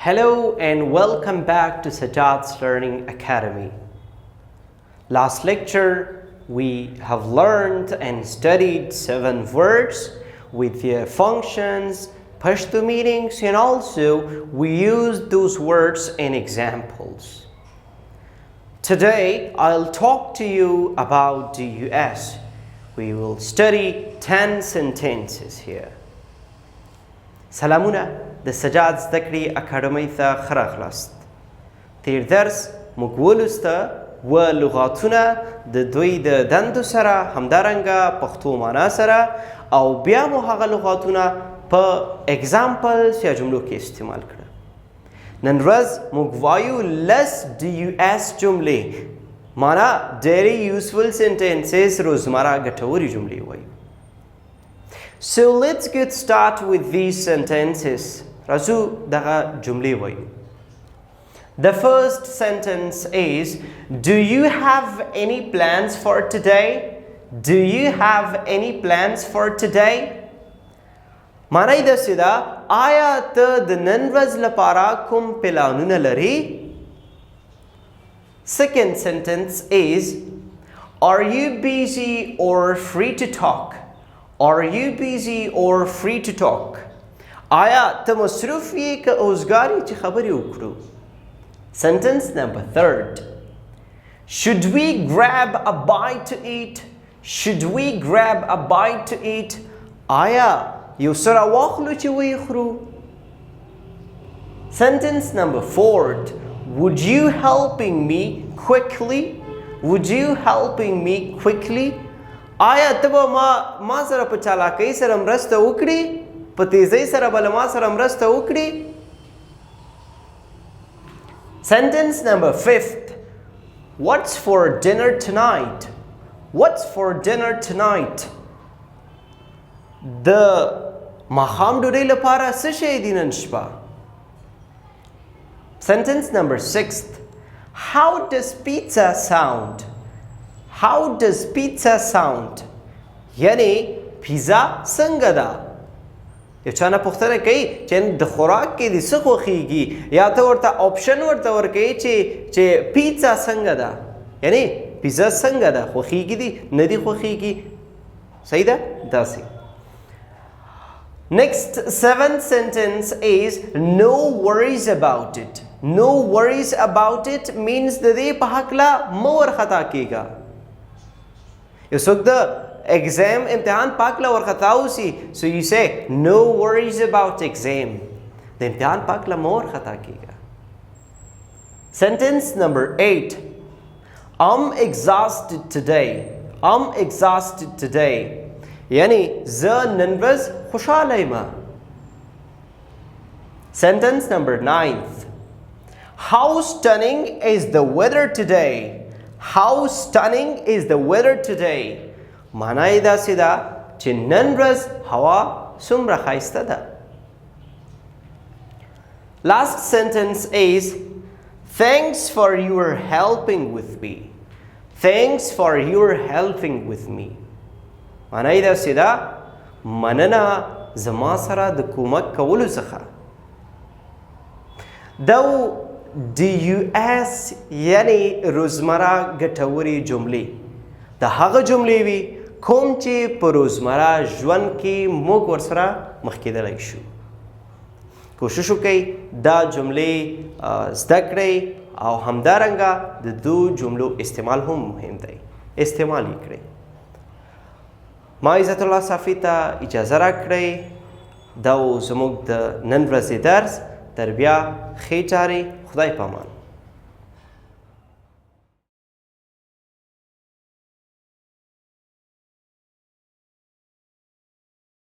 Hello and welcome back to Sajad's Learning Academy. Last lecture we have learned and studied 7 words with their functions, Pashto meanings, and also we used those words in examples. Today I'll talk to you about DUS. We will study 10 sentences here. سلامونه د سجاد زدکړې اکاډمۍ ته ښه راغلاست. تیر درس موږ ولوسته و لغاتونه د دوی د دندو سره همدارنګه پښتو معنا سره او بیا مو هغه لغاتونه په اگزامپلز یا جملو کې استعمال کړه. نن ورځ موږ وایو لس DUS جملې معنا ډېرې یوزفل سنټنسز روزمره ګټوري جملې وایو. So let's get started with these sentences. Razu daga jumle wayu. The first sentence is, do you have any plans for today? Do you have any plans for today? Mana ida sida aya ta د نن ورځ لپاره کوم پلانونه لري؟ Second sentence is, are you busy or free to talk? Are you busy or free to talk? آیا ته مصروف یې که اوزګار یې چې خبرې وکړو؟ Sentence number 3. Should we grab a bite to eat? Should we grab a bite to eat? آیا یو سره واخلو چې ویې خورو؟ Sentence number 4. Would you helping me quickly? Would you helping me quickly? آیا ته به ما سره په چالاکۍ سره مرسته وکړې؟ په تیزۍ سره به له ما سره مرسته وکړې؟ Sentence number 5. What's for dinner tonight? What's for dinner tonight? د ماښام ډوډۍ لپاره څه شی دی نن شپه؟ Sentence number 6. How does pizza sound? How does pizza sound? یعنی پیزا څنګه ده؟ یو چا نه پوښتنه کوي چې د خوراک کې دې څه خوښیږي یا ته ورته آپشن ورته ورکوي چې پیزا څنګه ده؟ یعنی پیزا څنګه ده؟ خوښیږي دي؟ نه دي خوښیږي؟ صحیح ده؟ داسې. Next 7th sentence is no worries about it. No worries about it means د دې په هکله مه ورخطا کېږه. یو څوک د exam امتحان پاکله ورخطا اوسي so you say no worries about exam. د امتحان پاکله مه ورخطا کېږه. Sentence number 8. I'm exhausted today. I'm exhausted today. یعنی زه نن ورځ خوشحاله یم. Sentence number 9. How stunning is the weather today? How stunning is the weather today? معنا یې داسې ده چې نن ورځ هوا څومره ښایسته ده. Last sentence is, thanks for your helping with me. Thanks for your helping with me. معنا یې داسې ده مننه زما سره د کومک کولو څخه. DUS یعنی روزمره ګټوري جملې د هغه جملې وي کوم چې په روزمره ژوند کې موږ ورسره مخ کېدلی شو. کوشش وکړئ دا جملې زده کړئ او همدارنګه د دو جملو استعمال هم مهم دی. استعمال یې کړئ. ما عزت الله صافي ته اجازه راکړئ. دا زموږ د نن ورځې درس تر بیا ښې چارې. خدای په امان.